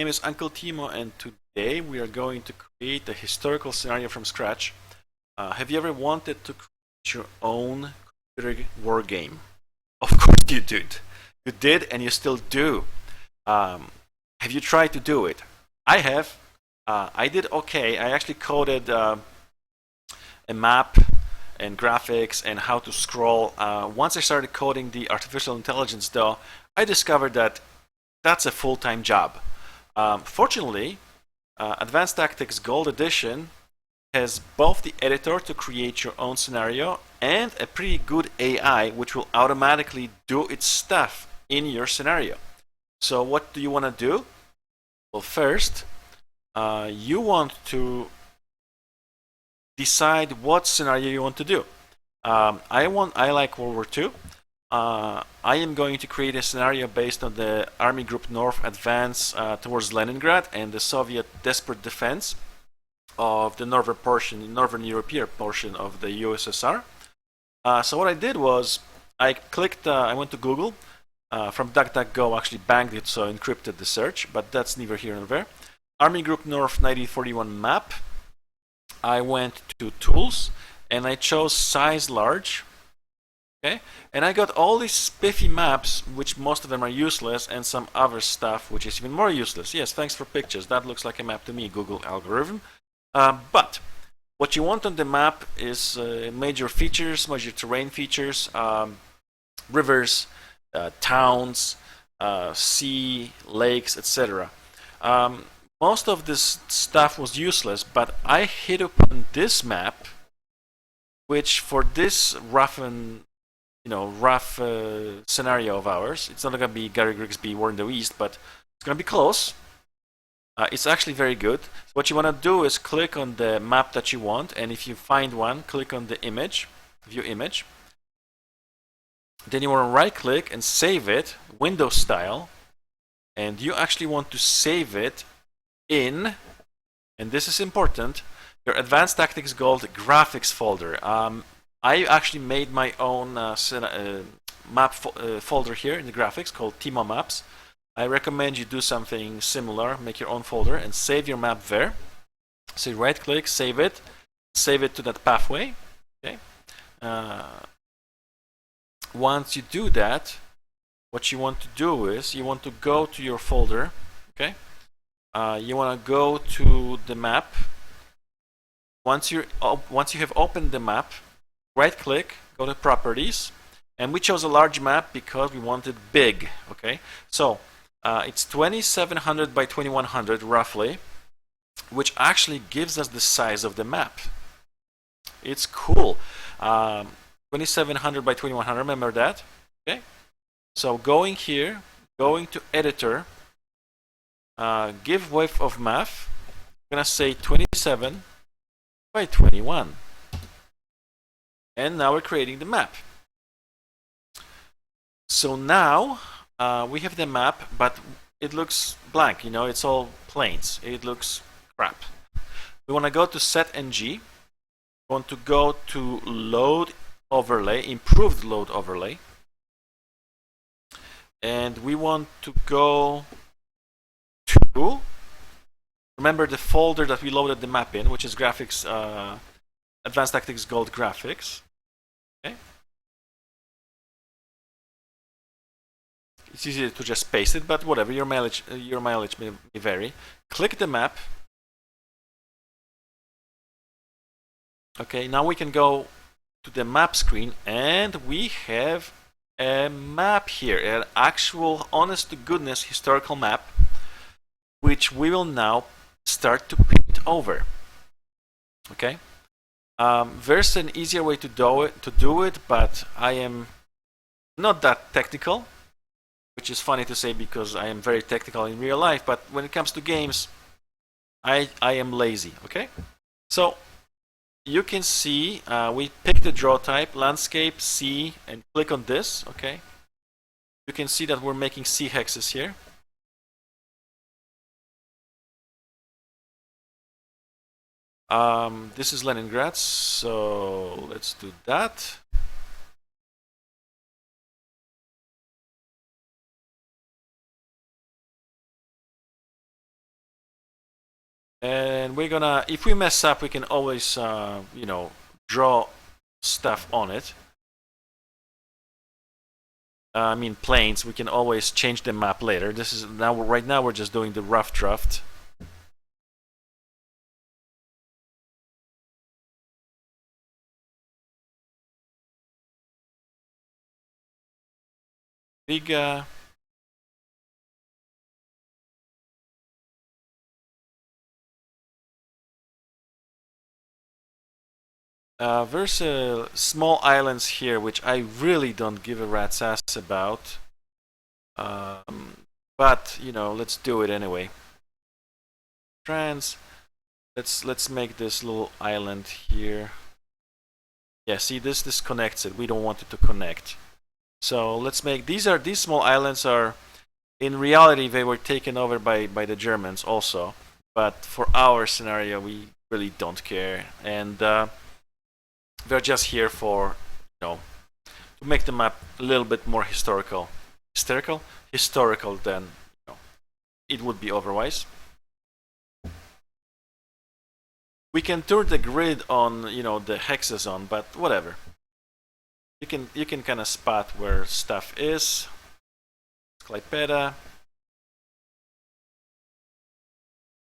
name is Uncle Timo, and today we are going to create a historical scenario from scratch. Have you ever wanted to create your own computer war game? Of course you did. You did, and you still do. Have you tried to do it? I have. I did okay. I actually coded a map and graphics and how to scroll. Once I started coding the artificial intelligence, though, I discovered that that's a full-time job. Fortunately, Advanced Tactics Gold Edition has both the editor to create your own scenario and a pretty good AI which will automatically do its stuff in your scenario. So what do you want to do? Well, first, you want to decide what scenario you want to do. I like World War II. I am going to create a scenario based on the Army Group North advance towards Leningrad and the Soviet desperate defense of the northern European portion of the USSR. So what I did was I went to Google. From DuckDuckGo actually banged it, so encrypted the search, but that's neither here nor there. Army Group North 1941 map. I went to Tools and I chose Size Large. Okay, and I got all these spiffy maps, which most of them are useless, and some other stuff which is even more useless. Yes, thanks for pictures. That looks like a map to me, Google algorithm. But what you want on the map is major features, major terrain features, rivers, towns, sea, lakes, etc. Most of this stuff was useless, but I hit upon this map, which for this rough scenario of ours, it's not going to be Gary Grigsby War in the East, but it's going to be close. It's actually very good. So what you want to do is click on the map that you want, and if you find one, click on the image, view image. Then you want to right click and save it, Windows style, and you actually want to save it in, and this is important, your Advanced Tactics Gold graphics folder. I actually made my own map folder here in the graphics called Timo Maps. I recommend you do something similar, make your own folder and save your map there. So you right click, save it to that pathway. Okay. Once you do that, what you want to do is you want to go to your folder. Okay. You want to go to the map. Once you have opened the map, right click, go to properties, and we chose a large map because we want it big. Okay, so it's 2700 by 2100 roughly, which actually gives us the size of the map. It's cool. 2700 by 2100, remember that? Okay, so going here, going to editor, give width of map, I'm gonna say 27 by 21. And now we're creating the map. So now we have the map, but it looks blank, it's all plains. It looks crap. We want to go to set ng. We want to go to load overlay, improved load overlay. And we want to go to, remember the folder that we loaded the map in, which is graphics, Advanced Tactics Gold graphics. Okay. It's easy to just paste it, but whatever, your mileage may vary. Click the map. Okay, now we can go to the map screen, and we have a map here, an actual, honest to goodness historical map, which we will now start to paint over. Okay. There's an easier way to do it, but I am not that technical, which is funny to say because I am very technical in real life, but when it comes to games, I am lazy. Okay, so you can see we pick the draw type, landscape, sea, and click on this. Okay, you can see that we're making sea hexes here. This is Leningrad, so let's do that. And we're gonna, if we mess up, we can always, you know, draw stuff on it. I mean planes. We can always change the map later. This is now, right now, we're just doing the rough draft. Riga. There's small islands here which I really don't give a rat's ass about. But you know, let's do it anyway. Let's make this little island here. Yeah, see, this connects it. We don't want it to connect. So let's make these small islands are, in reality, they were taken over by the Germans also. But for our scenario, we really don't care, and they're just here for, you know, to make the map a little bit more historical than, you know, it would be otherwise. We can turn the grid on, you know, the hexes on, but whatever. You can kind of spot where stuff is. Klaipeda.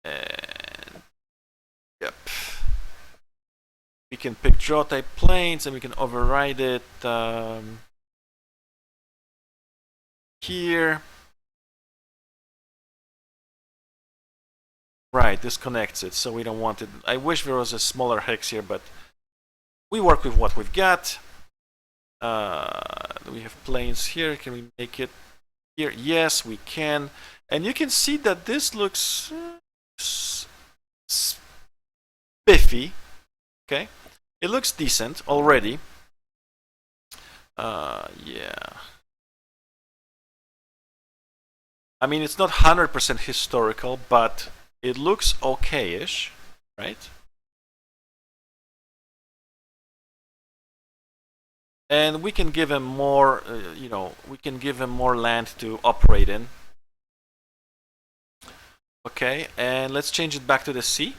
And yep. We can pick draw type planes and we can override it here. Right, this connects it, so we don't want it. I wish there was a smaller hex here, but we work with what we've got. We have planes here. Can we make it here? Yes, we can. And you can see that this looks spiffy. Okay, it looks decent already. Yeah. I mean, it's not 100% historical, but it looks okay-ish, right? And we can give him more, you know, we can give him more land to operate in. Okay, and let's change it back to the sea.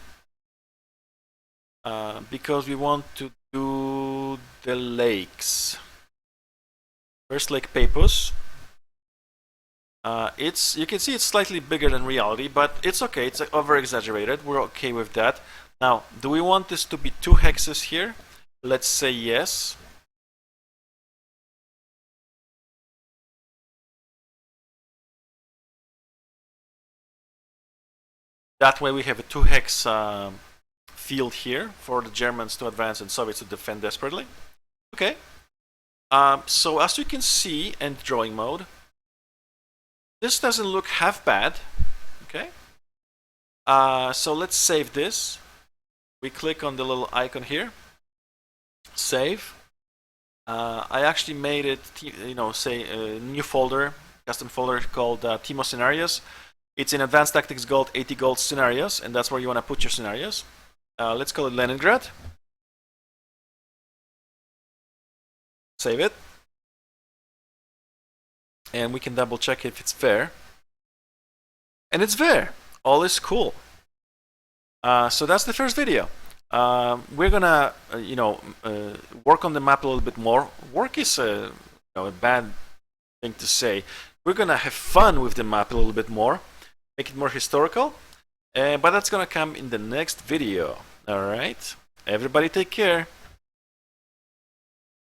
Because we want to do the lakes. First, Lake Pepos. You can see it's slightly bigger than reality, but it's okay. It's over-exaggerated. We're okay with that. Now, do we want this to be 2 hexes here? Let's say yes. That way we have a 2 hex field here for the Germans to advance and Soviets to defend desperately. Okay. So as you can see in drawing mode, this doesn't look half bad. Okay. So let's save this. We click on the little icon here. Save. I actually made it, you know, say a new folder, custom folder called Timo Scenarios. It's in Advanced Tactics Gold 80 Gold Scenarios, and that's where you want to put your scenarios. Let's call it Leningrad. Save it. And we can double check if it's fair. And it's there. All is cool. So that's the first video. We're gonna, you know, work on the map a little bit more. Work is you know, a bad thing to say. We're gonna have fun with the map a little bit more, make it more historical, but that's gonna come in the next video. All right, everybody, take care.